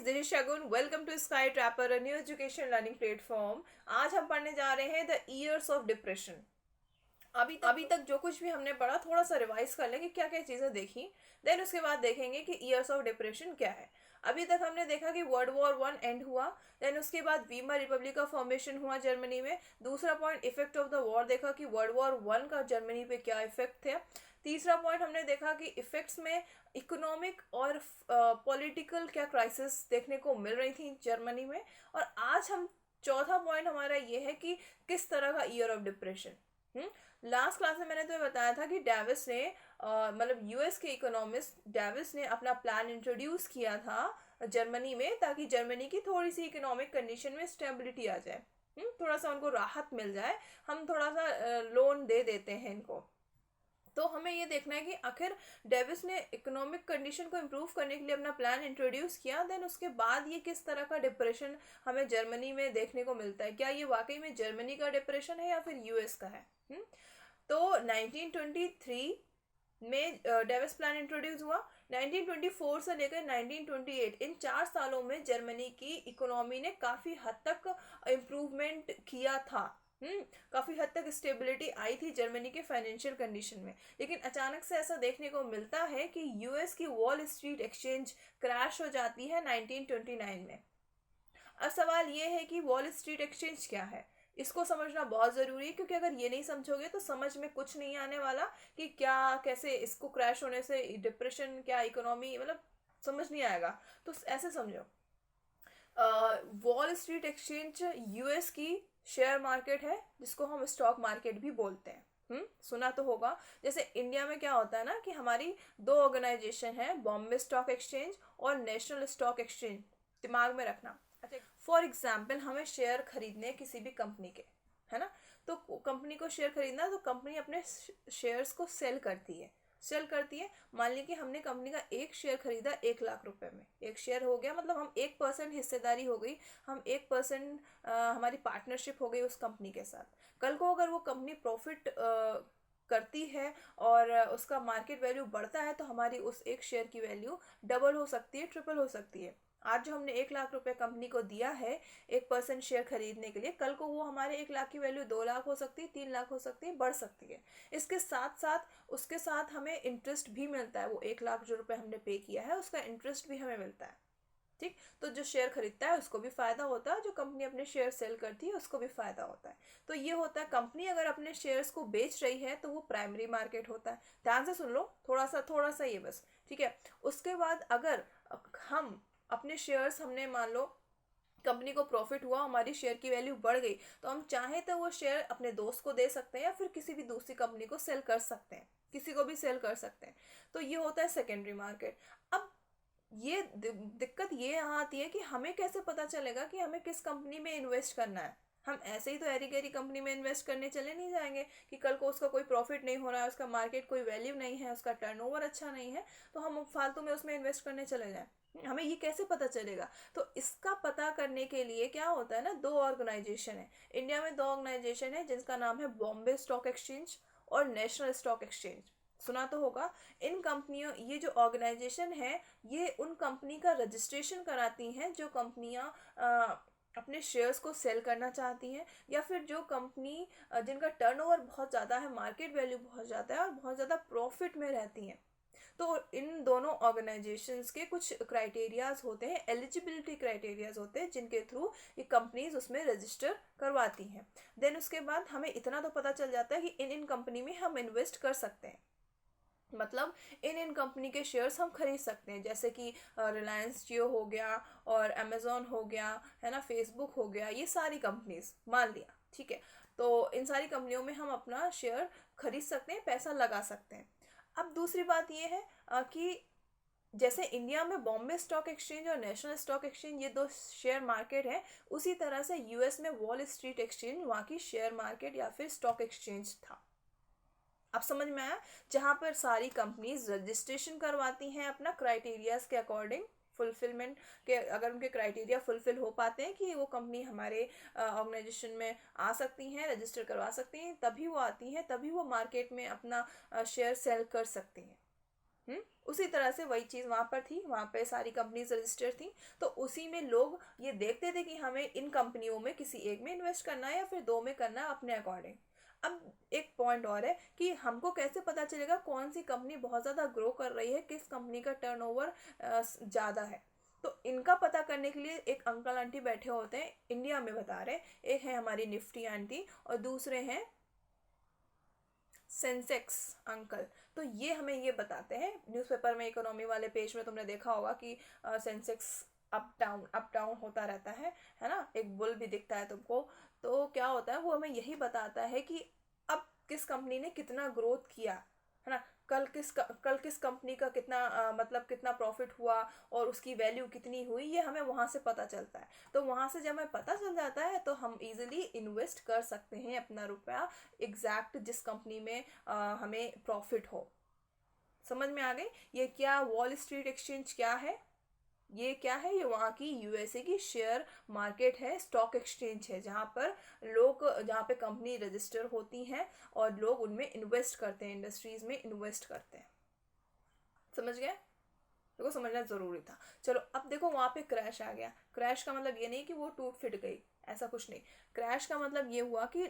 This is Shagun. Welcome to Sky Trapper, a new education learning platform. आज हम पढ़ने जा रहे हैं द ईयर्स ऑफ डिप्रेशन। अभी तक जो कुछ भी हमने पढ़ा थोड़ा सा रिवाइज कर लें कि क्या क्या चीज़ें देखी। देन उसके बाद देखेंगे कि ईयर्स ऑफ डिप्रेशन क्या है। अभी तक हमने देखा कि वर्ल्ड वॉर 1 एंड हुआ। देन उसके बाद वीमर रिपब्लिक का फॉर्मेशन हुआ जर्मनी में। दूसरा point, effect of the war देखा कि वर्ल्ड वॉर 1 का जर्मनी पे क्या इफेक्ट थे। तीसरा पॉइंट हमने देखा कि इफेक्ट्स में इकोनॉमिक और पॉलिटिकल क्या क्राइसिस देखने को मिल रही थी जर्मनी में। और आज हम चौथा पॉइंट हमारा ये है कि किस तरह का year of depression. Last class में मैंने तुम्हें बताया था कि डेविस ने मतलब यूएस के इकोनॉमिस्ट डेविस ने अपना प्लान इंट्रोड्यूस किया था जर्मनी में, ताकि जर्मनी की थोड़ी सी इकोनॉमिक कंडीशन में स्टेबिलिटी आ जाए। थोड़ा सा उनको राहत मिल जाए, हम थोड़ा सा लोन दे देते हैं इनको। तो हमें ये देखना है कि आखिर डेविस ने इकोनॉमिक कंडीशन को इम्प्रूव करने के लिए अपना प्लान इंट्रोड्यूस किया, देन उसके बाद ये किस तरह का डिप्रेशन हमें जर्मनी में देखने को मिलता है। क्या ये वाकई में जर्मनी का डिप्रेशन है या फिर यूएस का है। तो 1923 में डेविस प्लान इंट्रोड्यूस हुआ। 1924 से लेकर 1928 इन 4 सालों में जर्मनी की इकोनॉमी ने काफ़ी हद तक इम्प्रूवमेंट किया था। काफ़ी हद तक स्टेबिलिटी आई थी जर्मनी के फाइनेंशियल कंडीशन में। लेकिन अचानक से ऐसा देखने को मिलता है कि यूएस की वॉल स्ट्रीट एक्सचेंज क्रैश हो जाती है 1929 में। अब सवाल ये है कि वॉल स्ट्रीट एक्सचेंज क्या है। इसको समझना बहुत ज़रूरी है, क्योंकि अगर ये नहीं समझोगे तो समझ में कुछ नहीं आने वाला कि क्या कैसे इसको क्रैश होने से डिप्रेशन क्या इकोनॉमी मतलब समझ नहीं आएगा। तो ऐसे समझो, वॉल स्ट्रीट एक्सचेंज यूएस की शेयर मार्केट है जिसको हम स्टॉक मार्केट भी बोलते हैं। सुना तो होगा। जैसे इंडिया में क्या होता है ना कि हमारी 2 ऑर्गेनाइजेशन है, बॉम्बे स्टॉक एक्सचेंज और नेशनल स्टॉक एक्सचेंज। दिमाग में रखना। अच्छा, फॉर एग्जाम्पल हमें शेयर खरीदने किसी भी कंपनी के, है ना। तो कंपनी को शेयर खरीदना है तो कंपनी अपने शेयर्स को सेल करती है। मान लीजिए कि हमने कंपनी का एक शेयर खरीदा 1 लाख रुपए में। एक शेयर हो गया मतलब हम 1% हिस्सेदारी हो गई, हम 1% हमारी पार्टनरशिप हो गई उस कंपनी के साथ। कल को अगर वो कंपनी प्रॉफिट करती है और उसका मार्केट वैल्यू बढ़ता है तो हमारी उस एक शेयर की वैल्यू डबल हो सकती है, ट्रिपल हो सकती है। आज जो हमने 1 लाख रुपए कंपनी को दिया है 1% शेयर खरीदने के लिए, कल को वो हमारे 1 लाख की वैल्यू 2 लाख हो सकती है, 3 लाख हो सकती है, बढ़ सकती है। इसके साथ साथ उसके साथ हमें इंटरेस्ट भी मिलता है। वो 1 लाख जो रुपए हमने पे किया है उसका इंटरेस्ट भी हमें मिलता है। ठीक, तो जो शेयर खरीदता है उसको भी फायदा होता है, जो कंपनी अपने शेयर सेल करती है उसको भी फायदा होता है। तो ये होता है, कंपनी अगर अपने शेयर्स को बेच रही है तो वो प्राइमरी मार्केट होता है। ध्यान से सुन लो, थोड़ा सा ये बस, ठीक है। उसके बाद अगर हम अपने शेयर्स, हमने मान लो कंपनी को प्रॉफिट हुआ, हमारी शेयर की वैल्यू बढ़ गई, तो हम चाहें तो वो शेयर अपने दोस्त को दे सकते हैं या फिर किसी भी दूसरी कंपनी को सेल कर सकते हैं, किसी को भी सेल कर सकते हैं। तो ये होता है सेकेंडरी मार्केट। अब ये दिक्कत ये यहाँ आती है कि हमें कैसे पता चलेगा कि हमें किस कंपनी में इन्वेस्ट करना है। हम ऐसे ही तो एरी गैरी कंपनी में इन्वेस्ट करने चले नहीं जाएंगे कि कल को उसका कोई प्रॉफिट नहीं हो रहा है, उसका मार्केट कोई वैल्यू नहीं है, उसका टर्नओवर अच्छा नहीं है, तो हम फालतू में उसमें इन्वेस्ट करने चले जाएं। हमें ये कैसे पता चलेगा। तो इसका पता करने के लिए क्या होता है ना, 2 ऑर्गेनाइजेशन है इंडिया में। 2 ऑर्गेनाइजेशन है जिसका नाम है बॉम्बे स्टॉक एक्सचेंज और नेशनल स्टॉक एक्सचेंज। सुना तो होगा। इन कंपनियों, ये जो ऑर्गेनाइजेशन है ये उन कंपनी का रजिस्ट्रेशन कराती हैं जो कंपनियां अपने शेयर्स को सेल करना चाहती हैं, या फिर जो कंपनी जिनका टर्नओवर बहुत ज़्यादा है, मार्केट वैल्यू बहुत ज़्यादा है और बहुत ज़्यादा प्रॉफिट में रहती हैं। तो इन दोनों ऑर्गेनाइजेशंस के कुछ क्राइटेरियाज होते हैं, एलिजिबिलिटी क्राइटेरियाज होते हैं, जिनके थ्रू ये कंपनीज उसमें रजिस्टर करवाती हैं। देन उसके बाद हमें इतना तो पता चल जाता है कि इन कंपनी में हम इन्वेस्ट कर सकते हैं, मतलब इन कंपनी के शेयर्स हम खरीद सकते हैं। जैसे कि रिलायंस जियो हो गया और अमेजोन हो गया, है ना, फेसबुक हो गया, ये सारी कंपनीज मान लिया, ठीक है। तो इन सारी कंपनियों में हम अपना शेयर खरीद सकते हैं, पैसा लगा सकते हैं। अब दूसरी बात ये है कि जैसे इंडिया में बॉम्बे स्टॉक एक्सचेंज और नेशनल स्टॉक एक्सचेंज ये 2 शेयर मार्केट है, उसी तरह से यूएस में वॉल स्ट्रीट एक्सचेंज वहाँ की शेयर मार्केट या फिर स्टॉक एक्सचेंज था। अब समझ में आया, जहाँ पर सारी कंपनीज रजिस्ट्रेशन करवाती हैं अपना क्राइटेरियाज के अकॉर्डिंग, फुलफिलमेंट के, अगर उनके क्राइटेरिया फुलफिल हो पाते हैं कि वो कंपनी हमारे ऑर्गेनाइजेशन में आ सकती हैं, रजिस्टर करवा सकती हैं, तभी वो आती हैं, तभी वो मार्केट में अपना शेयर सेल कर सकती हैं। उसी तरह से वही चीज़ वहाँ पर थी, वहाँ पे सारी कंपनीज रजिस्टर थी, तो उसी में लोग ये देखते थे कि हमें इन कंपनियों में किसी एक में इन्वेस्ट करना है या फिर दो में करना है अपने अकॉर्डिंग। अब एक पॉइंट और है कि हमको कैसे पता चलेगा कौन सी कंपनी बहुत ज़्यादा ग्रो कर रही है, किस कंपनी का टर्नओवर ज़्यादा है। तो इनका पता करने के लिए एक अंकल आंटी बैठे होते हैं, इंडिया में बता रहे, एक है हमारी निफ्टी आंटी और दूसरे हैं सेंसेक्स अंकल। तो ये हमें ये बताते हैं, न्यूज़पेपर में इकोनॉमी वाले पेज में तुमने देखा होगा कि सेंसेक्स अप डाउन होता रहता है ना, एक बुल भी दिखता है तुमको। तो क्या होता है, वो हमें यही बताता है कि अब किस कंपनी ने कितना ग्रोथ किया, है ना, कल किस कंपनी का कितना मतलब कितना प्रॉफिट हुआ और उसकी वैल्यू कितनी हुई, ये हमें वहाँ से पता चलता है। तो वहाँ से जब हमें पता चल जाता है तो हम इजीली इन्वेस्ट कर सकते हैं अपना रुपया एग्जैक्ट जिस कंपनी में हमें प्रॉफिट हो। समझ में आ गई ये क्या वॉल स्ट्रीट एक्सचेंज क्या है? ये क्या है? ये वहाँ की यूएसए की शेयर मार्केट है, स्टॉक एक्सचेंज है, जहाँ पे कंपनी रजिस्टर होती हैं और लोग उनमें इन्वेस्ट करते हैं, इंडस्ट्रीज में इन्वेस्ट करते हैं। समझ गए? देखो समझना ज़रूरी था। चलो अब देखो वहाँ पे क्रैश आ गया। क्रैश का मतलब ये नहीं कि वो टूट फिट गई, ऐसा कुछ नहीं। क्रैश का मतलब ये हुआ कि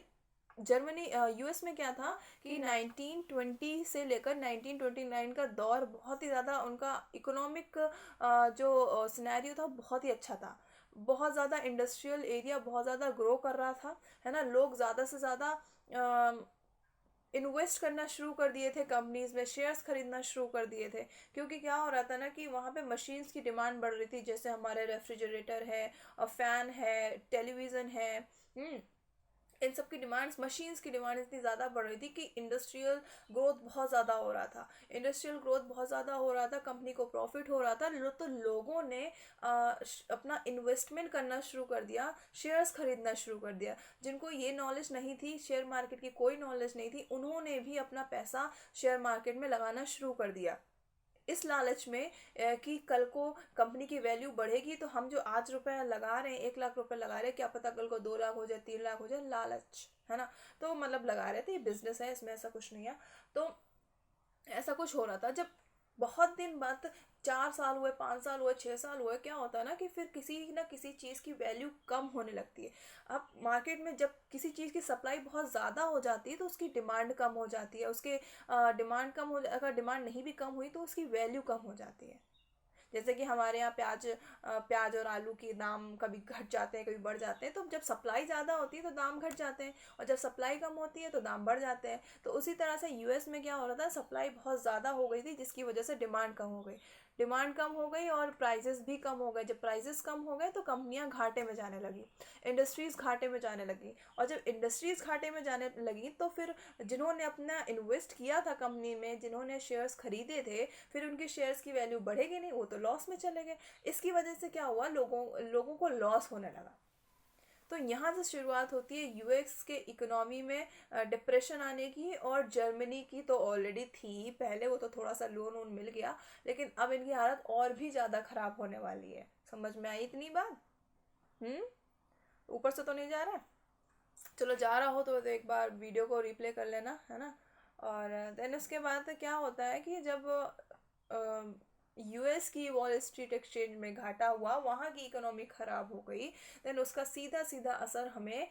जर्मनी यूएस में क्या था कि 1920 से लेकर 1929 का दौर बहुत ही ज़्यादा उनका इकोनॉमिक जो सिनेरियो था बहुत ही अच्छा था। बहुत ज़्यादा इंडस्ट्रियल एरिया बहुत ज़्यादा ग्रो कर रहा था, है ना। लोग ज़्यादा से ज़्यादा इन्वेस्ट करना शुरू कर दिए थे, कंपनीज में शेयर्स खरीदना शुरू कर दिए थे, क्योंकि क्या हो रहा था ना कि वहाँ पे मशीन्स की डिमांड बढ़ रही थी, जैसे हमारे रेफ्रिजरेटर है और फैन है, टेलीविज़न है। इन सब की डिमांड्स, मशीन्स की डिमांड इतनी ज़्यादा बढ़ रही थी कि इंडस्ट्रियल ग्रोथ बहुत ज़्यादा हो रहा था। इंडस्ट्रियल ग्रोथ बहुत ज़्यादा हो रहा था, कंपनी को प्रॉफिट हो रहा था, तो लोगों ने अपना इन्वेस्टमेंट करना शुरू कर दिया, शेयर्स खरीदना शुरू कर दिया। जिनको ये नॉलेज नहीं थी, शेयर मार्केट की कोई नॉलेज नहीं थी, उन्होंने भी अपना पैसा शेयर मार्केट में लगाना शुरू कर दिया, इस लालच में कि कल को कंपनी की वैल्यू बढ़ेगी तो हम जो आज रुपए लगा रहे हैं, 1 लाख रुपए लगा रहे हैं, क्या पता कल को 2 लाख हो जाए, 3 लाख हो जाए, लालच, है ना। तो मतलब लगा रहे थे, ये बिजनेस है, इसमें ऐसा कुछ नहीं है। तो ऐसा कुछ हो रहा था। जब बहुत दिन बाद 4 साल हुए, 5 साल हुए, 6 साल हुए, क्या होता है ना कि फिर किसी ना किसी चीज़ की वैल्यू कम होने लगती है। अब मार्केट में जब किसी चीज़ की सप्लाई बहुत ज़्यादा हो जाती है तो उसकी डिमांड कम हो जाती है, उसके डिमांड कम हो, अगर डिमांड नहीं भी कम हुई तो उसकी वैल्यू कम हो जाती है। जैसे कि हमारे यहाँ प्याज और आलू के दाम कभी घट जाते हैं, कभी बढ़ जाते हैं। तो जब सप्लाई ज़्यादा होती है तो दाम घट जाते हैं, और जब सप्लाई कम होती है तो दाम बढ़ जाते हैं। तो उसी तरह से यूएस में क्या हो रहा था, सप्लाई बहुत ज़्यादा हो गई थी, जिसकी वजह से डिमांड कम हो गई। डिमांड कम हो गई और प्राइजेस भी कम हो गए। जब प्राइजेस कम हो गए तो कंपनियां घाटे में जाने लगी, इंडस्ट्रीज़ घाटे में जाने लगी। और जब इंडस्ट्रीज़ घाटे में जाने लगी तो फिर जिन्होंने अपना इन्वेस्ट किया था कंपनी में, जिन्होंने शेयर्स खरीदे थे, फिर उनके शेयर्स की वैल्यू बढ़ेगी नहीं, वो तो लॉस में चले गए। इसकी वजह से क्या हुआ, लोगों को लॉस होने लगा। तो यहाँ से शुरुआत होती है यूएस के इकोनॉमी में डिप्रेशन आने की। और जर्मनी की तो ऑलरेडी थी पहले, वो तो थोड़ा सा लोन वोन मिल गया, लेकिन अब इनकी हालत और भी ज़्यादा ख़राब होने वाली है। समझ में आई इतनी बात? हम्म ऊपर से तो नहीं जा रहा? चलो जा रहा हो तो एक बार वीडियो को रिप्ले कर लेना, है ना। और देन उसके बाद क्या होता है कि जब यूएस की वॉल स्ट्रीट एक्सचेंज में घाटा हुआ, वहाँ की इकोनॉमी ख़राब हो गई, देन उसका सीधा सीधा असर हमें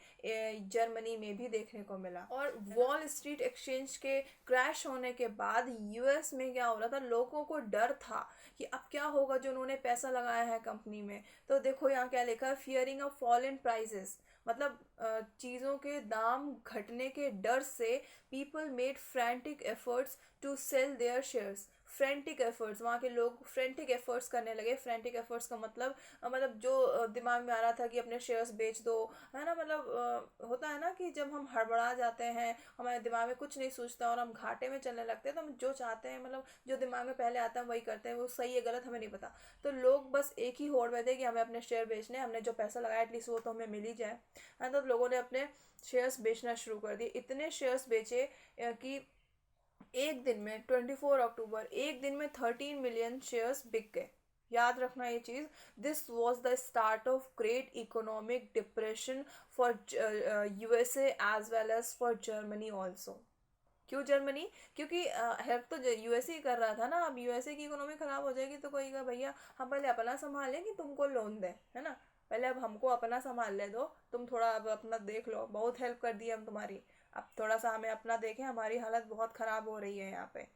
जर्मनी में भी देखने को मिला। और वॉल स्ट्रीट एक्सचेंज के क्रैश होने के बाद यूएस में क्या हो रहा था, लोगों को डर था कि अब क्या होगा जो उन्होंने पैसा लगाया है कंपनी में। तो देखो यहाँ क्या लिखा है, fearing a fall in prices, मतलब चीज़ों के दाम घटने के डर से people made frantic efforts to sell their shares. Frantic efforts, वहाँ के लोग फ्रेंटिक एफर्ट्स करने लगे। फ्रेंटिक एफर्ट्स का मतलब जो दिमाग में आ रहा था कि अपने शेयर्स बेच दो, है ना। मतलब होता है ना कि जब हम हड़बड़ा जाते हैं, हमारे दिमाग में कुछ नहीं सोचता और हम घाटे में चलने लगते हैं, तो हम जो चाहते हैं, मतलब जो दिमाग में पहले आता है वही करते हैं, वो सही है गलत हमें नहीं पता। तो लोग बस एक ही होड़ में थे कि हमें अपने शेयर बेचने, हमने जो पैसा लगाया एटलीस्ट वो तो हमें मिल ही जाए, है। तो लोगों ने अपने शेयर्स बेचना शुरू कर दिए। इतने शेयर्स बेचे कि एक दिन में 24 अक्टूबर, एक दिन में 13 मिलियन शेयर्स बिक गए। याद रखना ये चीज़। This was the start of great economic depression for USA as well as for Germany also. क्यों जर्मनी? क्योंकि हेल्प तो यूएसए ही कर रहा था ना। अब यूएसए की इकोनॉमी खराब हो जाएगी तो कोई कहा भैया हम पहले अपना संभालें कि तुमको लोन दें, है ना। पहले अब हमको अपना संभाल ले दो, तुम थोड़ा अब अपना देख लो, बहुत हेल्प कर दी हम तुम्हारी, अब थोड़ा सा हमें अपना देखें, हमारी हालत बहुत ख़राब हो रही है यहाँ पे।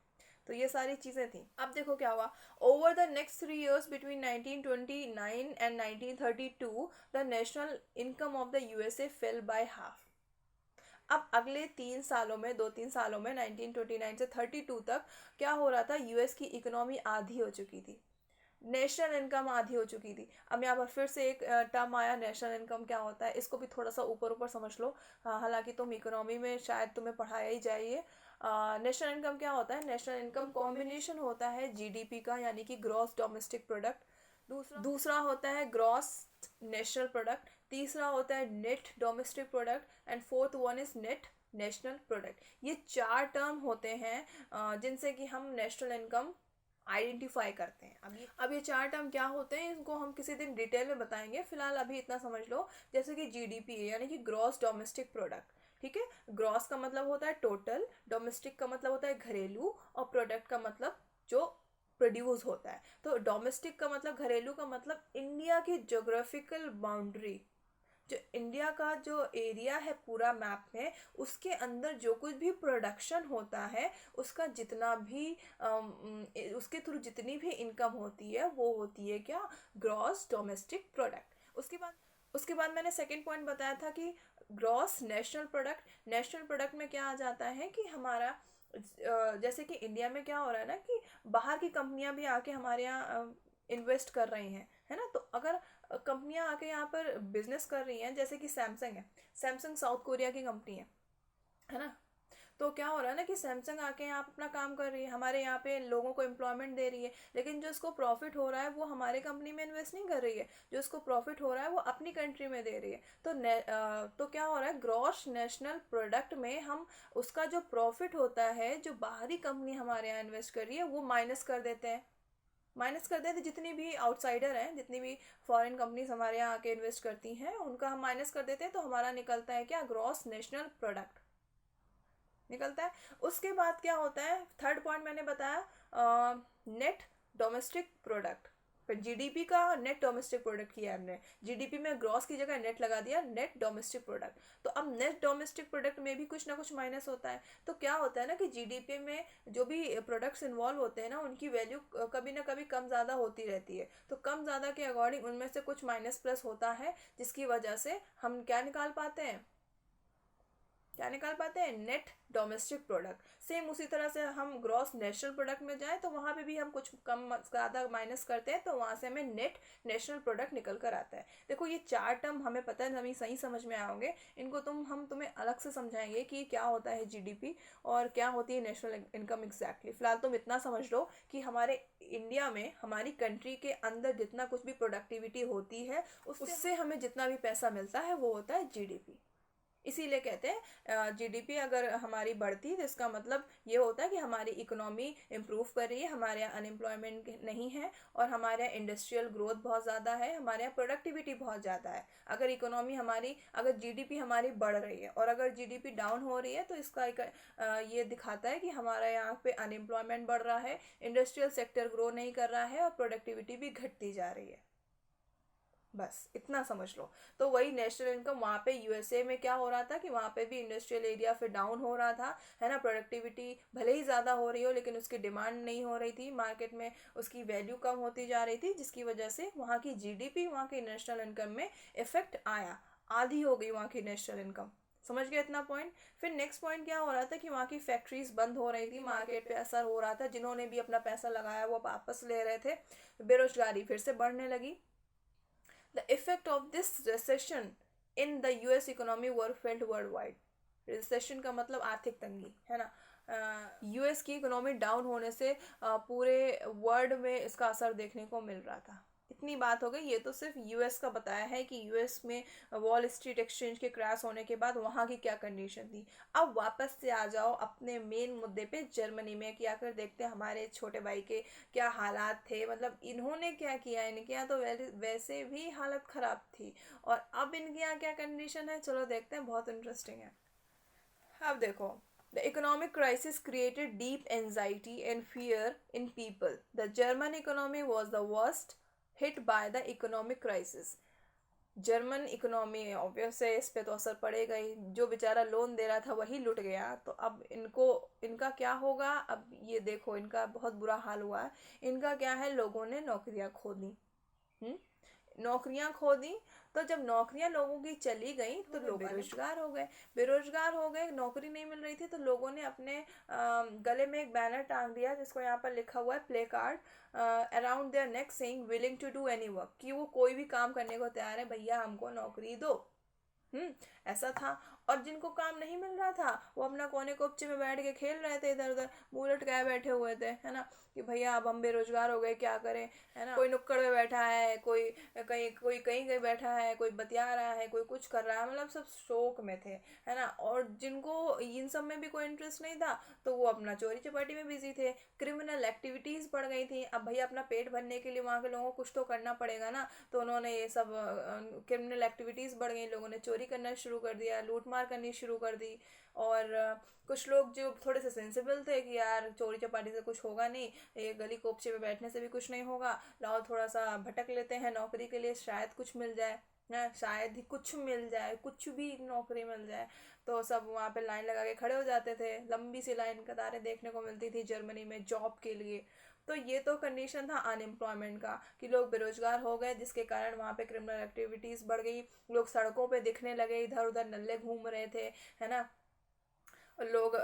तो ये सारी चीज़ें थी। अब देखो क्या हुआ। Over the next 3 years between 1929 and 1932 the national income of the USA fail by half. अब अगले 3 सालों में, 2-3 सालों में, 1929 से 32 तक क्या हो रहा था, यूएस की इकोनॉमी आधी हो चुकी थी, नेशनल इनकम आधी हो चुकी थी। अब यहाँ पर फिर से एक टर्म आया, नेशनल इनकम क्या होता है, इसको भी थोड़ा सा ऊपर ऊपर समझ लो। हालांकि तुम इकोनॉमी में शायद तुम्हें पढ़ाया ही जाइए। नेशनल इनकम क्या होता है? नेशनल इनकम कॉम्बिनेशन होता है जीडीपी का, यानी कि ग्रॉस डोमेस्टिक प्रोडक्ट। दूसरा होता है ग्रॉस नेशनल प्रोडक्ट। तीसरा होता है net domestic product and fourth one is net national product. ये 4 टर्म होते हैं जिनसे कि हम नेशनल इनकम आइडेंटिफाई करते हैं। अब ये 4 टर्म क्या होते हैं, इनको हम किसी दिन डिटेल में बताएंगे। फिलहाल अभी इतना समझ लो, जैसे कि जीडीपी यानी कि ग्रॉस डोमेस्टिक प्रोडक्ट। ठीक है, ग्रॉस का मतलब होता है टोटल, डोमेस्टिक का मतलब होता है घरेलू, और प्रोडक्ट का मतलब जो प्रोड्यूस होता है। तो डोमेस्टिक का मतलब, घरेलू का मतलब इंडिया की ज्योग्राफिकल बाउंड्री, जो इंडिया का जो एरिया है पूरा मैप में, उसके अंदर जो कुछ भी प्रोडक्शन होता है, उसका जितना भी उसके थ्रू जितनी भी इनकम होती है वो होती है क्या, ग्रॉस डोमेस्टिक प्रोडक्ट। उसके बाद मैंने सेकंड पॉइंट बताया था कि gross national product. National product में क्या आ जाता है कि हमारा जैसे कि इंडिया में क्या हो रहा है ना, कि बाहर की कंपनियां भी आके हमारे यहाँ इन्वेस्ट कर रही हैं, है ना। तो अगर कंपनियां आके यहाँ पर बिजनेस कर रही हैं, जैसे कि सैमसंग है, सैमसंग साउथ कोरिया की कंपनी है ना। तो क्या हो रहा है ना कि सैमसंग आके यहाँ पे अपना काम कर रही है, हमारे यहाँ पे लोगों को एम्प्लॉयमेंट दे रही है, लेकिन जो इसको प्रॉफिट हो रहा है वो हमारे कंपनी में इन्वेस्ट नहीं कर रही है, जो इसको प्रॉफिट हो रहा है वो अपनी कंट्री में दे रही है। तो क्या हो रहा है, ग्रॉस नेशनल प्रोडक्ट में हम उसका जो प्रॉफिट होता है, जो बाहरी कंपनी हमारे यहाँ इन्वेस्ट कर रही है, वो माइनस कर देते हैं। जितनी भी आउटसाइडर हैं, जितनी भी फॉरेन कंपनीज हमारे यहाँ आके इन्वेस्ट करती हैं, उनका हम माइनस कर देते हैं, तो हमारा निकलता है क्या, ग्रॉस नेशनल प्रोडक्ट निकलता है। उसके बाद क्या होता है, थर्ड पॉइंट मैंने बताया नेट डोमेस्टिक प्रोडक्ट। फिर जीडीपी का नेट डोमेस्टिक प्रोडक्ट किया हमने, जीडीपी में ग्रॉस की जगह नेट लगा दिया, नेट डोमेस्टिक प्रोडक्ट। तो अब नेट डोमेस्टिक प्रोडक्ट में भी कुछ ना कुछ माइनस होता है। तो क्या होता है ना कि जीडीपी में जो भी प्रोडक्ट्स इन्वॉल्व होते हैं ना, उनकी वैल्यू कभी ना कभी कम ज़्यादा होती रहती है। तो कम ज़्यादा के अकॉर्डिंग उनमें से कुछ माइनस प्लस होता है, जिसकी वजह से हम क्या निकाल पाते हैं, नेट डोमेस्टिक प्रोडक्ट। सेम उसी तरह से हम ग्रॉस नेशनल प्रोडक्ट में जाए तो वहाँ पे भी हम कुछ कम ज़्यादा माइनस करते हैं, तो वहाँ से हमें नेट नेशनल प्रोडक्ट निकल कर आता है। देखो ये 4 टर्म हमें पता है, हमें सही समझ में आओगे, इनको हम तुम्हें अलग से समझाएंगे कि क्या होता है जीडीपी और क्या होती है नेशनल इनकम एग्जैक्टली। फिलहाल तुम इतना समझ लो कि हमारे इंडिया में, हमारी कंट्री के अंदर जितना कुछ भी प्रोडक्टिविटी होती है, उससे हमें जितना भी पैसा मिलता है वो होता है जीडीपी। इसीलिए कहते हैं जीडीपी अगर हमारी बढ़ती तो इसका मतलब ये होता है कि हमारी इकोनॉमी इम्प्रूव कर रही है, हमारे यहाँ अनएम्प्लॉयमेंट नहीं है, और हमारे यहाँ इंडस्ट्रियल ग्रोथ बहुत ज़्यादा है, हमारे यहाँ प्रोडक्टिविटी बहुत ज़्यादा है। अगर इकोनॉमी हमारी, अगर जीडीपी हमारी बढ़ रही है और अगर जीडीपी डाउन हो रही है, तो इसका ये दिखाता है कि हमारे यहाँ पे अनएम्प्लॉयमेंट बढ़ रहा है, इंडस्ट्रियल सेक्टर ग्रो नहीं कर रहा है और प्रोडक्टिविटी भी घटती जा रही है। बस इतना समझ लो। तो वही नेशनल इनकम वहाँ पे यूएसए में क्या हो रहा था कि वहाँ पे भी इंडस्ट्रियल एरिया फिर डाउन हो रहा था, है ना। प्रोडक्टिविटी भले ही ज़्यादा हो रही हो, लेकिन उसकी डिमांड नहीं हो रही थी मार्केट में, उसकी वैल्यू कम होती जा रही थी, जिसकी वजह से वहाँ की जीडीपी, वहाँ की नेशनल इनकम में इफेक्ट आया, आधी हो गई वहाँ की नेशनल इनकम। समझ गए इतना पॉइंट। फिर नेक्स्ट पॉइंट क्या हो रहा था कि वहाँ की फैक्ट्रीज बंद हो रही थी, मार्केट पे असर हो रहा था, जिन्होंने भी अपना पैसा लगाया वो वापस ले रहे थे, बेरोजगारी फिर से बढ़ने लगी। The effect of this recession in the US economy were felt worldwide. Recession का मतलब आर्थिक तंगी, है ना। यूएस की इकोनॉमी डाउन होने से पूरे वर्ल्ड में इसका असर देखने को मिल रहा था। इतनी बात हो गई। ये तो सिर्फ यूएस का बताया है कि यूएस में वॉल स्ट्रीट एक्सचेंज के क्रैश होने के बाद वहाँ की क्या कंडीशन थी। अब वापस से आ जाओ अपने मेन मुद्दे पे, जर्मनी में क्या कर देखते हैं हमारे छोटे भाई के क्या हालात थे, मतलब इन्होंने क्या किया। इनके यहाँ तो वैसे भी हालत ख़राब थी, और अब इनके यहाँ क्या कंडीशन है, चलो देखते हैं, बहुत इंटरेस्टिंग है। अब देखो, The economic crisis created deep anxiety and fear in people. The German economy was the worst hit by the economic crisis. German economy obvious है, इस पे तो असर पड़ेगा ही। जो बेचारा लोन दे रहा था वही लुट गया, तो अब इनको इनका क्या होगा? अब ये देखो, इनका बहुत बुरा हाल हुआ है। इनका क्या है, लोगों ने नौकरियां खो दी। हम्म नौकरियां खो दी। तो जब नौकरियां लोगों की चली गई तो लोग बेरोजगार हो गए। बेरोजगार हो गए, नौकरी नहीं मिल रही थी, तो लोगों ने अपने गले में एक बैनर टांग दिया जिसको यहाँ पर लिखा हुआ है, placard around their neck saying willing to do any work, कि वो कोई भी काम करने को तैयार है, भैया हमको नौकरी दो। ऐसा था। और जिनको काम नहीं मिल रहा था वो अपना कोने कोपचे में बैठ के खेल रहे थे, इधर उधर मुंह लटकाए बैठे हुए थे, है ना, कि भैया अब हम बेरोजगार हो गए, क्या करें, है ना। कोई नुक्कड़ में बैठा है, कोई कहीं कहीं बैठा है, कोई बतिया रहा है, कोई कुछ कर रहा है, मतलब सब शौक में थे, है ना। और जिनको इन सब में भी कोई इंटरेस्ट नहीं था तो वो अपना चोरी चपाटी में बिजी थे। क्रिमिनल एक्टिविटीज बढ़ गई थी। अब भैया अपना पेट भरने के लिए वहाँ के लोगों को कुछ तो करना पड़ेगा ना, तो उन्होंने ये सब क्रिमिनल एक्टिविटीज बढ़ गई, लोगों ने चोरी करना शुरू कर दिया, लूट मार करनी शुरू कर दी। और कुछ लोग जो थोड़े से सेंसिबल थे कि यार चोरी चपाटी से कुछ होगा नहीं, ये गली कोपचे में बैठने से भी कुछ नहीं होगा, लाओ थोड़ा सा भटक लेते हैं नौकरी के लिए, शायद कुछ मिल जाए ना, शायद ही कुछ मिल जाए, कुछ भी नौकरी मिल जाए। तो सब वहाँ पे लाइन लगा के खड़े हो जाते थे, लंबी सी लाइन कतारें देखने को मिलती थी जर्मनी में जॉब के लिए। तो ये तो कंडीशन था अनएम्प्लॉयमेंट का, कि लोग बेरोजगार हो गए, जिसके कारण वहाँ पे क्रिमिनल एक्टिविटीज़ बढ़ गई, लोग सड़कों पे दिखने लगे, इधर उधर नल्ले घूम रहे थे, है ना। लोग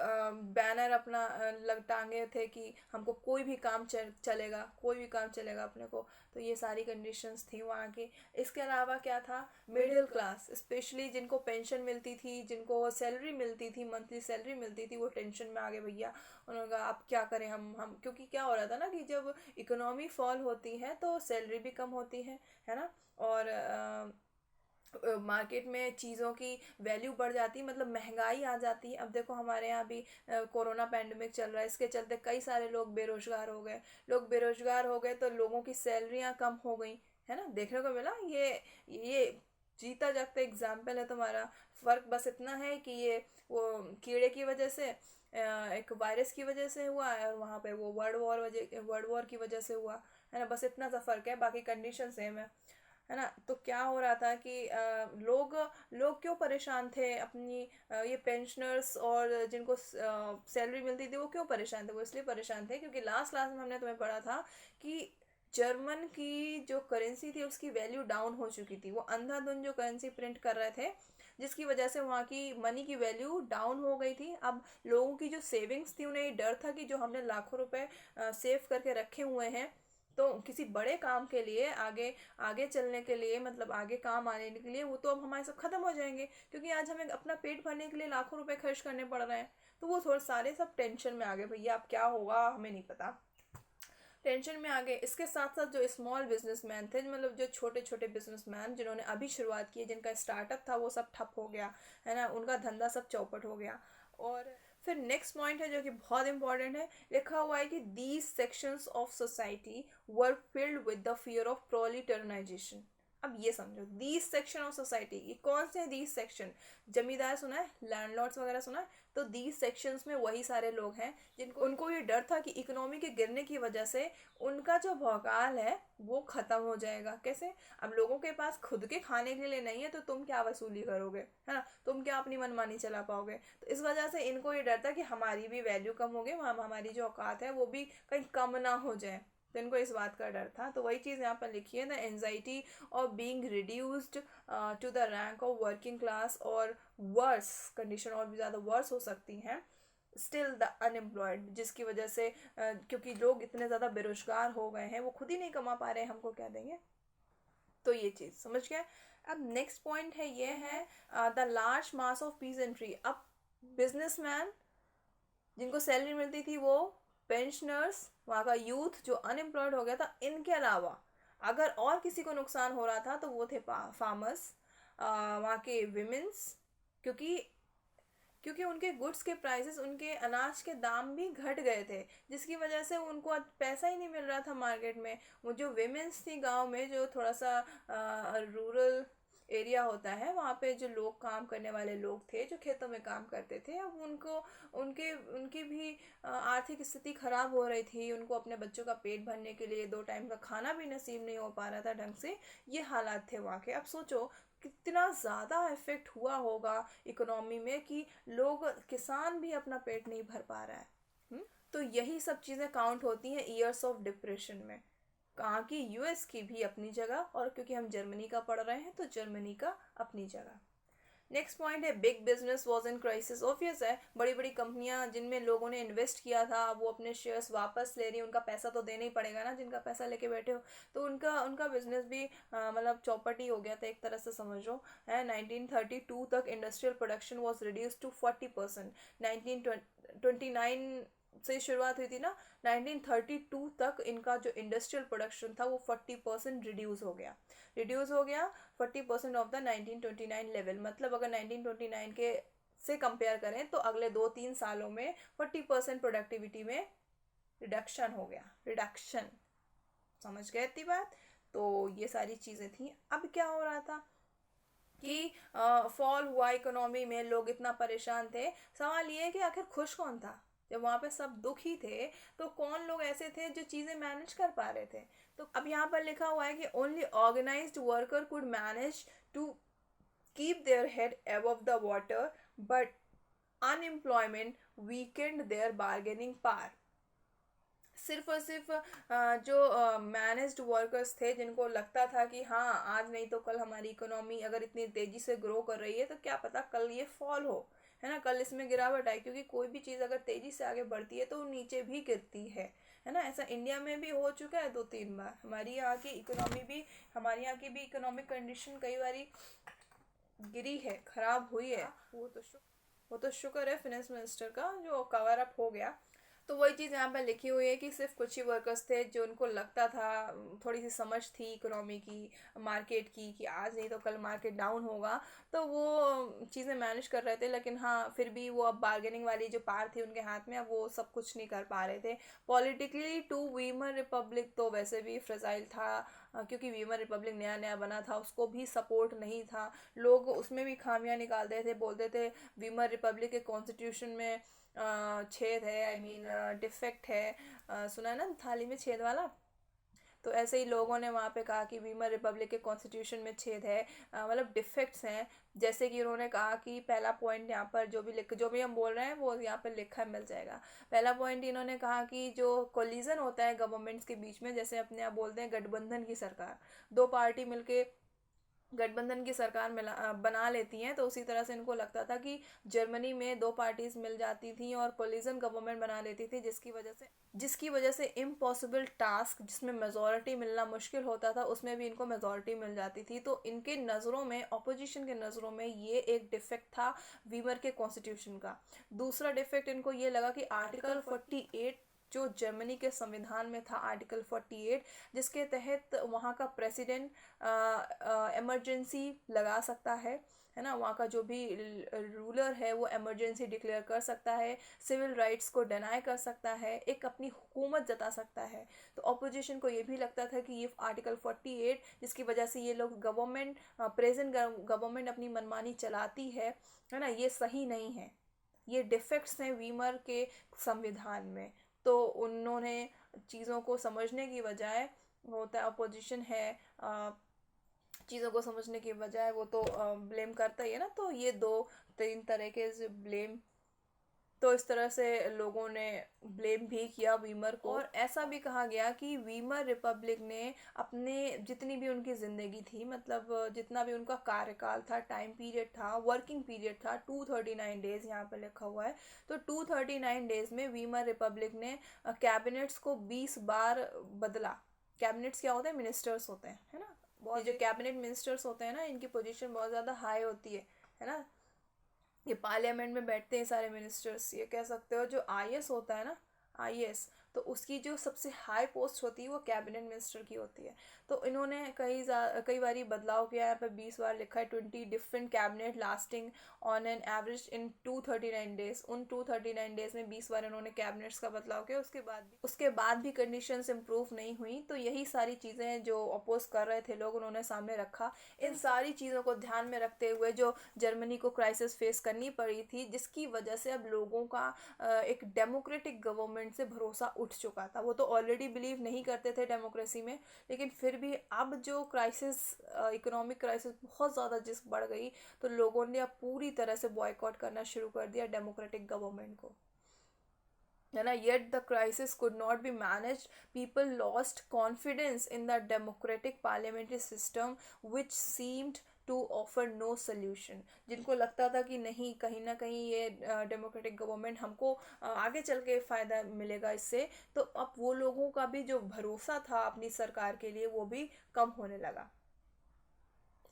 बैनर अपना लग टांगे थे कि हमको कोई भी काम चलेगा, कोई भी काम चलेगा अपने को। तो ये सारी कंडीशंस थी वहाँ की। इसके अलावा क्या था, मिडिल क्लास स्पेशली जिनको पेंशन मिलती थी, जिनको सैलरी मिलती थी, मंथली सैलरी मिलती थी, वो टेंशन में आ गए भैया। उन्होंने कहा अब क्या करें हम, क्योंकि क्या हो रहा था ना कि जब इकोनॉमी फॉल होती है तो सैलरी भी कम होती है ना। और मार्केट में चीज़ों की वैल्यू बढ़ जाती है, मतलब महंगाई आ जाती है। अब देखो हमारे यहाँ भी कोरोना पैंडमिक चल रहा है, इसके चलते कई सारे लोग बेरोजगार हो गए। लोग बेरोजगार हो गए तो लोगों की सैलरियाँ कम हो गई, है ना, देखने को मिला। ये जीता जागता एग्जाम्पल है तुम्हारा। फ़र्क बस इतना है कि ये वो कीड़े की वजह से एक वायरस की वजह से हुआ है, और वहाँ पे वो वर्ल्ड वॉर की वजह से हुआ, है ना। बस इतना सा फ़र्क है, बाकी कंडीशन सेम है ना। तो क्या हो रहा था कि लोग लोग क्यों परेशान थे अपनी ये पेंशनर्स और जिनको सैलरी मिलती थी वो क्यों परेशान थे? वो इसलिए परेशान थे क्योंकि लास्ट क्लास में हमने तुम्हें पढ़ा था कि जर्मन की जो करेंसी थी उसकी वैल्यू डाउन हो चुकी थी। वो अंधाधुंध जो करेंसी प्रिंट कर रहे थे, जिसकी वजह से वहाँ की मनी की वैल्यू डाउन हो गई थी। अब लोगों की जो सेविंग्स थी, उन्हें ये डर था कि जो हमने लाखों रुपए सेव करके रखे हुए हैं, तो किसी बड़े काम के लिए आगे आगे चलने के लिए, मतलब आगे काम आने के लिए, वो तो अब हमारे सब खत्म हो जाएंगे, क्योंकि आज हमें अपना पेट भरने के लिए लाखों रुपए खर्च करने पड़ रहे हैं। तो वो थोड़े सारे सब टेंशन में आ गए, भैया अब क्या होगा हमें नहीं पता, टेंशन में आ गए। इसके साथ साथ जो स्मॉल बिजनेसमैन थे, मतलब जो छोटे छोटे बिजनेसमैन जिन्होंने अभी शुरुआत की, जिनका स्टार्टअप था, वो सब ठप हो गया, है ना, उनका धंधा सब चौपट हो गया। और फिर नेक्स्ट पॉइंट है जो कि बहुत इंपॉर्टेंट है, लिखा हुआ है कि these sections of society were filled with the fear of proletarianization. अब ये समझो, दीज सेक्शन ऑफ सोसाइटी, ये कौन से हैं दीज सेक्शन? जमींदार सुना है, लैंडलॉर्ड्स वगैरह सुना है, तो दीज सेक्शंस में वही सारे लोग हैं जिनको उनको ये डर था कि इकोनॉमी के गिरने की वजह से उनका जो भौकाल है वो खत्म हो जाएगा। कैसे? अब लोगों के पास खुद के खाने के लिए नहीं है तो तुम क्या वसूली करोगे, है ना, तुम क्या अपनी मनमानी चला पाओगे? तो इस वजह से इनको ये डर था कि हमारी भी वैल्यू कम होगी, हमारी जो औकात है वो भी कहीं कम ना हो जाए, तो इनको इस बात का डर था। तो वही चीज़ यहाँ पर लिखी है, the anxiety of being reduced to the rank of working class, और वर्स कंडीशन और भी ज़्यादा वर्स हो सकती हैं, स्टिल द अनएम्प्लॉयड, जिसकी वजह से क्योंकि लोग इतने ज़्यादा बेरोजगार हो गए हैं, वो खुद ही नहीं कमा पा रहे हैं, हमको क्या देंगे। तो ये चीज़ समझ गया। अब नेक्स्ट पॉइंट है, ये है the large mass of peasantry. अब बिजनेसमैन जिनको सैलरी मिलती थी, वो पेंशनर्स, वहाँ का यूथ जो अनएम्प्लॉयड हो गया था, इनके अलावा अगर और किसी को नुकसान हो रहा था तो वो थे फार्मर्स, वहाँ के विमेंस, क्योंकि क्योंकि उनके गुड्स के प्राइसेस, उनके अनाज के दाम भी घट गए थे, जिसकी वजह से उनको आज पैसा ही नहीं मिल रहा था मार्केट में। वो जो विमेंस थी गांव में, जो थोड़ा सा रूरल एरिया होता है वहाँ पे जो लोग काम करने वाले लोग थे जो खेतों में काम करते थे, अब उनको उनके उनकी भी आर्थिक स्थिति खराब हो रही थी, उनको अपने बच्चों का पेट भरने के लिए 2 टाइम का खाना भी नसीब नहीं हो पा रहा था ढंग से। ये हालात थे वहाँ के। अब सोचो कितना ज़्यादा इफेक्ट हुआ होगा इकोनॉमी में कि लोग, किसान भी अपना पेट नहीं भर पा रहा है। तो यही सब चीज़ें काउंट होती हैं ईयर्स ऑफ डिप्रेशन में। कहाँ की, यूएस की भी अपनी जगह, और क्योंकि हम जर्मनी का पढ़ रहे हैं तो जर्मनी का अपनी जगह। नेक्स्ट पॉइंट है big business was in crisis. Obvious है, बड़ी बड़ी कंपनियां जिनमें लोगों ने इन्वेस्ट किया था वो अपने शेयर्स वापस ले रही हैं, उनका पैसा तो देना ही पड़ेगा ना जिनका पैसा लेके बैठे हो। तो उनका उनका बिजनेस भी मतलब चौपट ही हो गया था एक तरह से समझो। है 1932 तक industrial production was reduce to 40%। 1929 से शुरुआत हुई थी ना, 1932 तक इनका जो इंडस्ट्रियल प्रोडक्शन था वो 40% रिड्यूस हो गया 40% ऑफ द 1929 लेवल। मतलब अगर 1929 के से कंपेयर करें तो अगले 2-3 सालों में 40% प्रोडक्टिविटी में रिडक्शन। समझ गए इतनी बात? तो ये सारी चीज़ें थी। अब क्या हो रहा था कि फॉल हुआ इकोनॉमी में, लोग इतना परेशान थे। सवाल ये है कि आखिर खुश कौन था जब वहाँ पे सब दुखी थे? तो कौन लोग ऐसे थे जो चीज़ें मैनेज कर पा रहे थे? तो अब यहाँ पर लिखा हुआ है कि only organised worker could manage to keep their head above the water, but unemployment weakened their bargaining power. सिर्फ और सिर्फ जो मैनेज्ड वर्कर्स थे जिनको लगता था कि हाँ आज नहीं तो कल हमारी इकोनॉमी अगर इतनी तेज़ी से ग्रो कर रही है तो क्या पता कल ये फॉल हो, है ना, कल इसमें गिरावट आए, क्योंकि कोई भी चीज़ अगर तेज़ी से आगे बढ़ती है तो वो नीचे भी गिरती है ना। ऐसा इंडिया में भी हो चुका है 2-3 बार। हमारी यहाँ की भी इकोनॉमिक कंडीशन कई बारी गिरी है, खराब हुई है। वो तो शुक्र है फाइनेंस मिनिस्टर का जो कवर अप हो गया। तो वही चीज़ यहाँ पर लिखी हुई है कि सिर्फ कुछ ही वर्कर्स थे जो उनको लगता था, थोड़ी सी समझ थी इकोनॉमी की, मार्केट की, कि आज नहीं तो कल मार्केट डाउन होगा, तो वो चीज़ें मैनेज कर रहे थे। लेकिन हाँ फिर भी वो अब बार्गेनिंग वाली जो पावर थी उनके हाथ में, अब वो सब कुछ नहीं कर पा रहे थे। पॉलिटिकली टू वीमर रिपब्लिक तो वैसे भी फ्रेजाइल था, क्योंकि वीमर रिपब्लिक नया नया बना था, उसको भी सपोर्ट नहीं था। लोग उसमें भी खामियां निकालते थे, बोलते थे वीमर रिपब्लिक के कॉन्स्टिट्यूशन में छेद है, आई मीन डिफेक्ट है। सुना है ना थाली में छेद वाला? तो ऐसे ही लोगों ने वहाँ पे कहा कि वीमर रिपब्लिक के कॉन्स्टिट्यूशन में छेद है, मतलब डिफेक्ट्स हैं। जैसे कि उन्होंने कहा कि पहला पॉइंट यहाँ पर जो भी हम बोल रहे हैं वो यहाँ पर लिखा मिल जाएगा। पहला पॉइंट इन्होंने कहा कि जो कोलिजन होता है गवर्नमेंट्स के बीच में, जैसे अपने आप बोलते हैं गठबंधन की सरकार, दो पार्टी मिलके गठबंधन की सरकार बना लेती हैं, तो उसी तरह से इनको लगता था कि जर्मनी में दो पार्टीज मिल जाती थी और कोलिजन गवर्नमेंट बना लेती थी, जिसकी वजह से इम्पॉसिबल टास्क जिसमें मेजॉरिटी मिलना मुश्किल होता था उसमें भी इनको मेजॉरिटी मिल जाती थी। तो इनके नज़रों में, ऑपोजिशन के नज़रों में, ये एक डिफेक्ट था वीमर के कॉन्स्टिट्यूशन का। दूसरा डिफेक्ट इनको ये लगा कि आर्टिकल 48 जो जर्मनी के संविधान में था, आर्टिकल 48, जिसके तहत वहाँ का प्रेसिडेंट इमरजेंसी लगा सकता है ना, वहाँ का जो भी रूलर है वो इमरजेंसी डिक्लेयर कर सकता है, सिविल राइट्स को डिनाई कर सकता है, एक अपनी हुकूमत जता सकता है। तो अपोजिशन को ये भी लगता था कि ये आर्टिकल 48 जिसकी वजह से ये लोग प्रेजेंट गवर्नमेंट अपनी मनमानी चलाती है ना, ये सही नहीं है, ये डिफेक्ट्स हैं वीमर के संविधान में। तो उन्होंने चीज़ों को समझने की बजाय, होता है अपोजिशन है, चीज़ों को समझने की बजाय वो तो ब्लेम करता ही है ना। तो ये 2-3 तरीके से ब्लेम, तो इस तरह से लोगों ने ब्लेम भी किया वीमर को। और ऐसा भी कहा गया कि वीमर रिपब्लिक ने अपने जितनी भी उनकी ज़िंदगी थी, मतलब जितना भी उनका कार्यकाल था, टाइम पीरियड था, वर्किंग पीरियड था, 239 डेज़ यहाँ पे लिखा हुआ है। तो 239 डेज़ में वीमर रिपब्लिक ने कैबिनेट्स को 20 बार बदला। कैबिनेट्स क्या होते हैं? मिनिस्टर्स होते हैं, है ना। बहुत जो कैबिनेट मिनिस्टर्स होते हैं ना, इनकी पोजीशन बहुत ज़्यादा हाई होती है ना। ये पार्लियामेंट में बैठते हैं सारे मिनिस्टर्स। ये कह सकते हो जो आईएएस होता है ना, आईएएस, तो उसकी जो सबसे हाई पोस्ट होती है वो कैबिनेट मिनिस्टर की होती है। तो इन्होंने कई बारी बदलाव किया है। यहाँ पे 20 बार लिखा है 20 different cabinet lasting on an average in 239 days. उन 239 डेज में 20 बार इन्होंने कैबिनेट्स का बदलाव किया। उसके बाद भी कंडीशंस इम्प्रूव नहीं हुई। तो यही सारी चीज़ें जो अपोज कर रहे थे लोग उन्होंने सामने रखा। इन सारी चीज़ों को ध्यान में रखते हुए जो जर्मनी को क्राइसिस फेस करनी पड़ी थी, जिसकी वजह से अब लोगों का एक डेमोक्रेटिक गवर्नमेंट से भरोसा उठ चुका था। वो तो ऑलरेडी बिलीव नहीं करते थे डेमोक्रेसी में, लेकिन फिर भी अब जो क्राइसिस, इकोनॉमिक क्राइसिस बहुत ज़्यादा जिस बढ़ गई, तो लोगों ने अब पूरी तरह से बॉयकॉट करना शुरू कर दिया डेमोक्रेटिक गवर्नमेंट को, है ना। Yet the crisis could not be manage, people lost confidence in the democratic parliamentary system which seemed to offer no solution. जिनको लगता था कि नहीं, कहीं ना कहीं ये डेमोक्रेटिक गवर्नमेंट हमको आगे चल के फ़ायदा मिलेगा इससे, तो अब वो लोगों का भी जो भरोसा था अपनी सरकार के लिए वो भी कम होने लगा।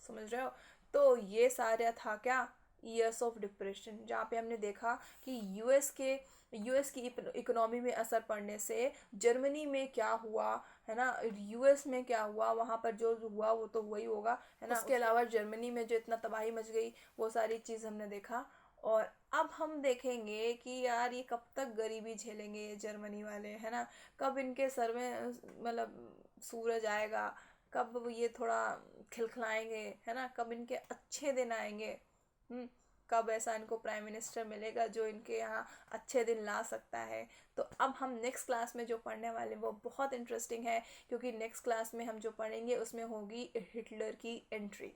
समझ रहे हो। तो ये सारा था क्या, ईयर्स ऑफ डिप्रेशन, जहाँ पे हमने देखा कि यूएस की इकोनॉमी में असर पड़ने से जर्मनी में क्या हुआ, है ना, यूएस में क्या हुआ, वहाँ पर जो हुआ वो तो वही होगा, है ना। उसके अलावा जर्मनी में जो इतना तबाही मच गई वो सारी चीज़ हमने देखा। और अब हम देखेंगे कि यार ये कब तक गरीबी झेलेंगे ये जर्मनी वाले, है ना। कब इनके सर में मतलब सूरज आएगा, कब ये थोड़ा खिलखिलाएंगे, है ना, कब इनके अच्छे दिन आएंगे। कब ऐसा इनको प्राइम मिनिस्टर मिलेगा जो इनके यहाँ अच्छे दिन ला सकता है। तो अब हम नेक्स्ट क्लास में जो पढ़ने वाले वो बहुत इंटरेस्टिंग है, क्योंकि नेक्स्ट क्लास में हम जो पढ़ेंगे उसमें होगी हिटलर की एंट्री,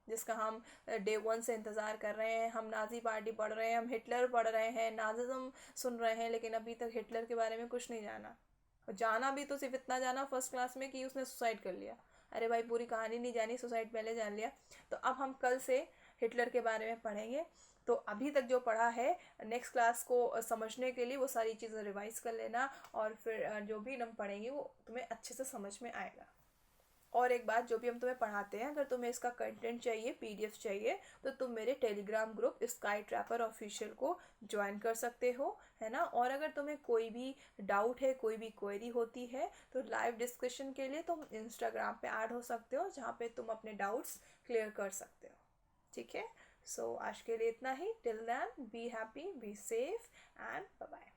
जिसका हम डे 1 से इंतज़ार कर रहे हैं। हम नाजी पार्टी पढ़ रहे हैं, हम हिटलर पढ़ रहे हैं, नाजिज्म सुन रहे हैं, लेकिन अभी तक हिटलर के बारे में कुछ नहीं जाना। और जाना भी तो सिर्फ इतना जाना फर्स्ट क्लास में कि उसने सुसाइड कर लिया। अरे भाई, पूरी कहानी नहीं जानी, सुसाइड पहले जान लिया। तो अब हम कल से हिटलर के बारे में पढ़ेंगे। तो अभी तक जो पढ़ा है, नेक्स्ट क्लास को समझने के लिए वो सारी चीज़ें रिवाइज कर लेना, और फिर जो भी हम पढ़ेंगे वो तुम्हें अच्छे से समझ में आएगा। और एक बात, जो भी हम तुम्हें पढ़ाते हैं, अगर तुम्हें इसका कंटेंट चाहिए, पीडीएफ चाहिए, तो तुम मेरे Telegram group sky trapper official को ज्वाइन कर सकते हो, है ना। और अगर तुम्हें कोई भी डाउट है, कोई भी क्वेरी होती है, तो लाइव डिस्कशन के लिए तुम इंस्टाग्राम पे ऐड हो सकते हो, जहाँ पे तुम अपने डाउट्स क्लियर कर सकते हो। ठीक है। सो आज के लिए इतना ही। Till then, be happy, be safe and bye bye.